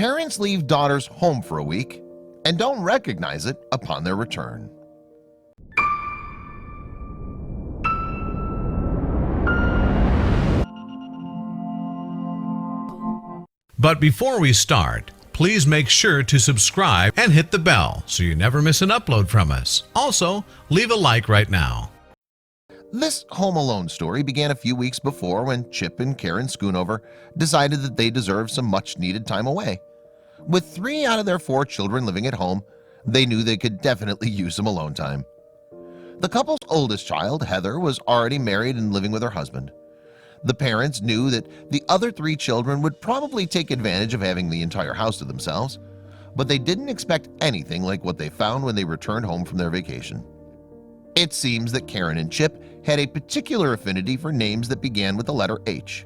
Parents leave daughters home for a week and don't recognize it upon their return. But before we start, please make sure to subscribe and hit the bell so you never miss an upload from us. Also, leave a like right now. This Home Alone story began a few weeks before when Chip and Karen Schoonover decided that they deserved some much-needed time away. With 3 out of their 4 children living at home, they knew they could definitely use some alone time. The couple's oldest child, Heather, was already married and living with her husband. The parents knew that the other 3 children would probably take advantage of having the entire house to themselves, but they didn't expect anything like what they found when they returned home from their vacation. It seems that Karen and Chip had a particular affinity for names that began with the letter H.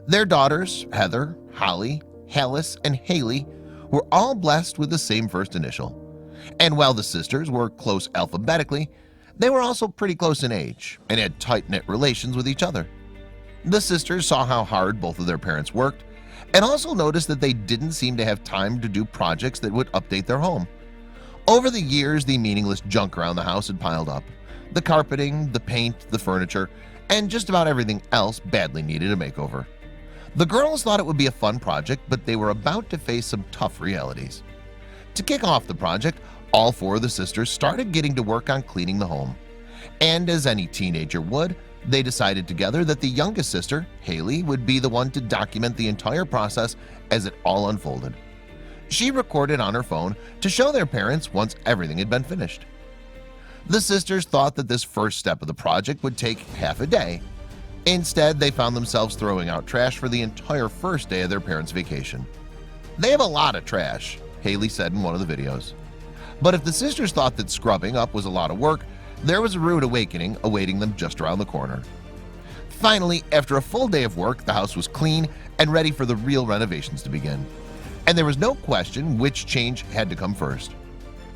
Their daughters, Heather, Holly, Hallis, and Haley, were all blessed with the same first initial. And while the sisters were close alphabetically, they were also pretty close in age and had tight-knit relations with each other. The sisters saw how hard both of their parents worked and also noticed that they didn't seem to have time to do projects that would update their home. Over the years, the meaningless junk around the house had piled up. The carpeting, the paint, the furniture, and just about everything else badly needed a makeover. The girls thought it would be a fun project, but they were about to face some tough realities. To kick off the project, all 4 of the sisters started getting to work on cleaning the home. And as any teenager would, they decided together that the youngest sister, Haley, would be the one to document the entire process as it all unfolded. She recorded on her phone to show their parents once everything had been finished. The sisters thought that this first step of the project would take half a day. Instead, they found themselves throwing out trash for the entire first day of their parents' vacation. "They have a lot of trash," Haley said in one of the videos. But if the sisters thought that scrubbing up was a lot of work, there was a rude awakening awaiting them just around the corner. Finally, after a full day of work, the house was clean and ready for the real renovations to begin. And there was no question which change had to come first.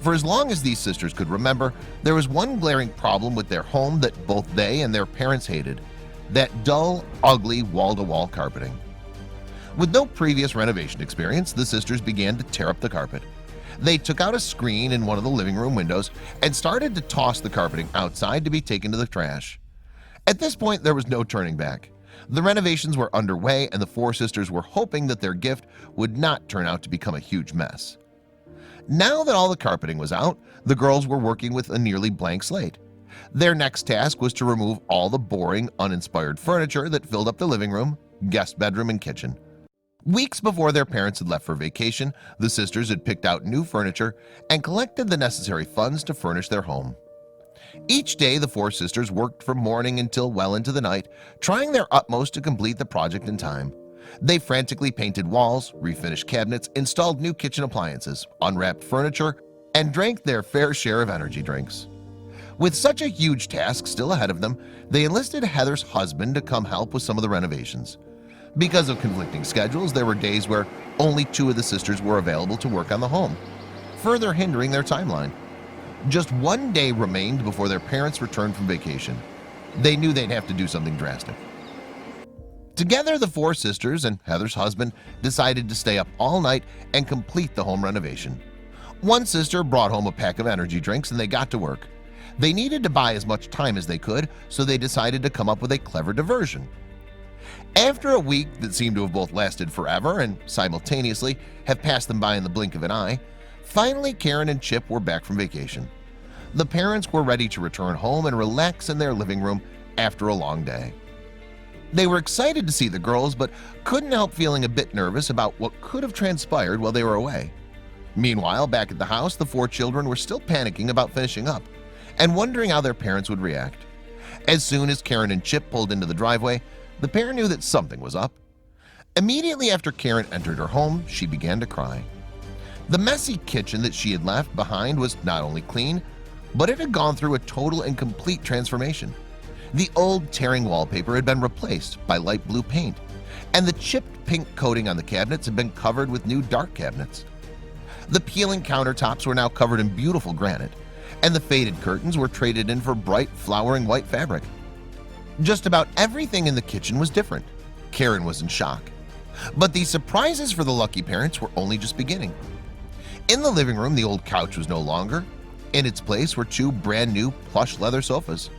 For as long as these sisters could remember, there was one glaring problem with their home that both they and their parents hated: that dull, ugly wall-to-wall carpeting. With no previous renovation experience, the sisters began to tear up the carpet. They took out a screen in one of the living room windows and started to toss the carpeting outside to be taken to the trash. At this point, there was no turning back. The renovations were underway, and the 4 sisters were hoping that their gift would not turn out to become a huge mess. Now that all the carpeting was out, the girls were working with a nearly blank slate. Their next task was to remove all the boring, uninspired furniture that filled up the living room, guest bedroom, and kitchen. Weeks before their parents had left for vacation, the sisters had picked out new furniture and collected the necessary funds to furnish their home. Each day, the 4 sisters worked from morning until well into the night, trying their utmost to complete the project in time. They frantically painted walls, refinished cabinets, installed new kitchen appliances, unwrapped furniture, and drank their fair share of energy drinks. With such a huge task still ahead of them, they enlisted Heather's husband to come help with some of the renovations. Because of conflicting schedules, there were days where only 2 of the sisters were available to work on the home, further hindering their timeline. Just 1 day remained before their parents returned from vacation. They knew they'd have to do something drastic. Together, the 4 sisters and Heather's husband decided to stay up all night and complete the home renovation. One sister brought home a pack of energy drinks and they got to work. They needed to buy as much time as they could, so they decided to come up with a clever diversion. After a week that seemed to have both lasted forever and simultaneously have passed them by in the blink of an eye, finally Karen and Chip were back from vacation. The parents were ready to return home and relax in their living room after a long day. They were excited to see the girls, but couldn't help feeling a bit nervous about what could have transpired while they were away. Meanwhile, back at the house, the 4 children were still panicking about finishing up and wondering how their parents would react. As soon as Karen and Chip pulled into the driveway, the pair knew that something was up. Immediately after Karen entered her home, she began to cry. The messy kitchen that she had left behind was not only clean, but it had gone through a total and complete transformation. The old tearing wallpaper had been replaced by light blue paint, and the chipped pink coating on the cabinets had been covered with new dark cabinets. The peeling countertops were now covered in beautiful granite, and the faded curtains were traded in for bright, flowering white fabric. Just about everything in the kitchen was different. Karen was in shock. But the surprises for the lucky parents were only just beginning. In the living room, the old couch was no longer. In its place were two brand new plush leather sofas.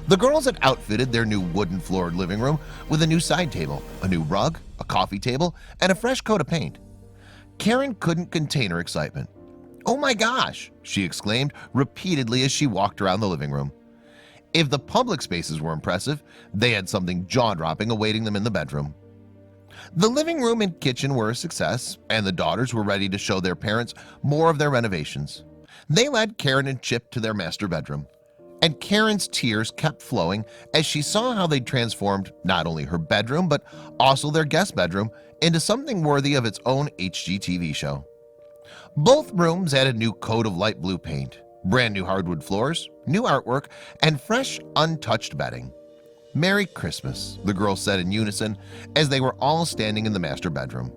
The girls had outfitted their new wooden floored living room with a new side table, a new rug, a coffee table, and a fresh coat of paint. Karen couldn't contain her excitement. "Oh my gosh!" she exclaimed repeatedly as she walked around the living room. If the public spaces were impressive, they had something jaw-dropping awaiting them in the bedroom. The living room and kitchen were a success, and the daughters were ready to show their parents more of their renovations. They led Karen and Chip to their master bedroom, and Karen's tears kept flowing as she saw how they'd transformed not only her bedroom but also their guest bedroom into something worthy of its own HGTV show. Both rooms had a new coat of light blue paint, brand new hardwood floors, new artwork, and fresh, untouched bedding. "Merry Christmas," the girls said in unison as they were all standing in the master bedroom.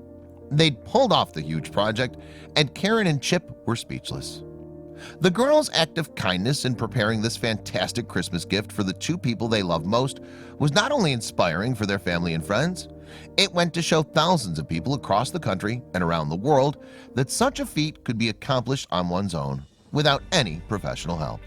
They'd pulled off the huge project, and Karen and Chip were speechless. The girls' act of kindness in preparing this fantastic Christmas gift for the two people they loved most was not only inspiring for their family and friends, it went to show thousands of people across the country and around the world that such a feat could be accomplished on one's own without any professional help.